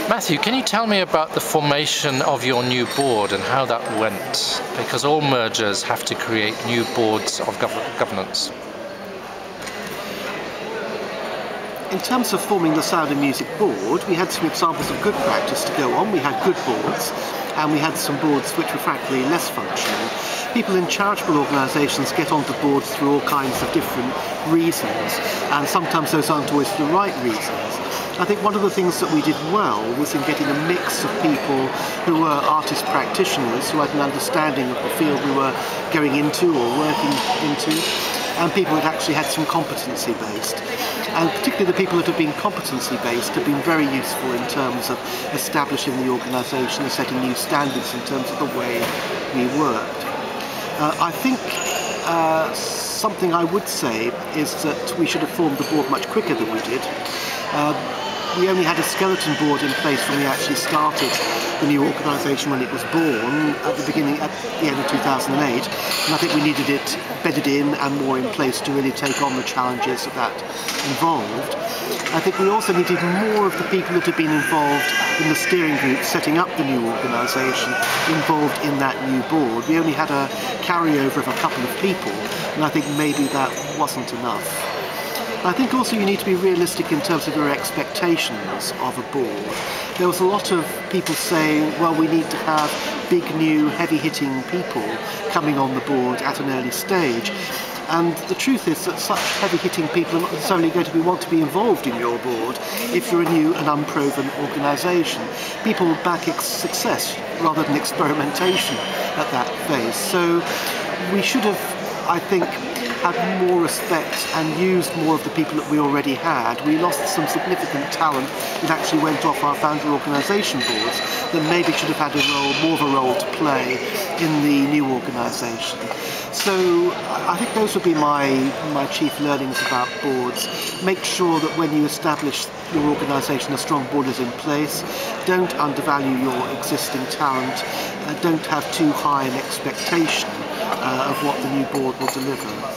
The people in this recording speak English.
Matthew, can you tell me about the formation of your new board and how that went? Because all mergers have to create new boards of governance. In terms of forming the Sound and Music Board, we had some examples of good practice to go on. We had good boards, and we had some boards which were frankly less functional. People in charitable organisations get onto boards through all kinds of different reasons, and sometimes those aren't always the right reasons. I think one of the things that we did well was in getting a mix of people who were artist practitioners, who had an understanding of the field we were going into or working into, and people that actually had some competency based. And particularly the people that have been competency based have been very useful in terms of establishing the organisation and setting new standards in terms of the way we worked. I think something I would say is that we should have formed the board much quicker than we did. We only had a skeleton board in place when we actually started the new organisation when it was born at the end of 2008, and I think we needed it bedded in and more in place to really take on the challenges that involved. I think we also needed more of the people that had been involved in the steering group setting up the new organisation involved in that new board. We only had a carryover of a couple of people, and I think maybe that wasn't enough. I think also you need to be realistic in terms of your expectations of a board. There was a lot of people saying, well, we need to have big, new, heavy-hitting people coming on the board at an early stage. And the truth is that such heavy-hitting people are not necessarily going to want to be involved in your board if you're a new and unproven organisation. People back success rather than experimentation at that phase. So we should have, I think, had more respect and used more of the people that we already had. We lost some significant talent that actually went off our founder organisation boards that maybe should have had a role, more of a role to play in the new organisation. So I think those would be my chief learnings about boards. Make sure that when you establish your organisation, a strong board is in place. Don't undervalue your existing talent. Don't have too high an expectation of what the new board will deliver.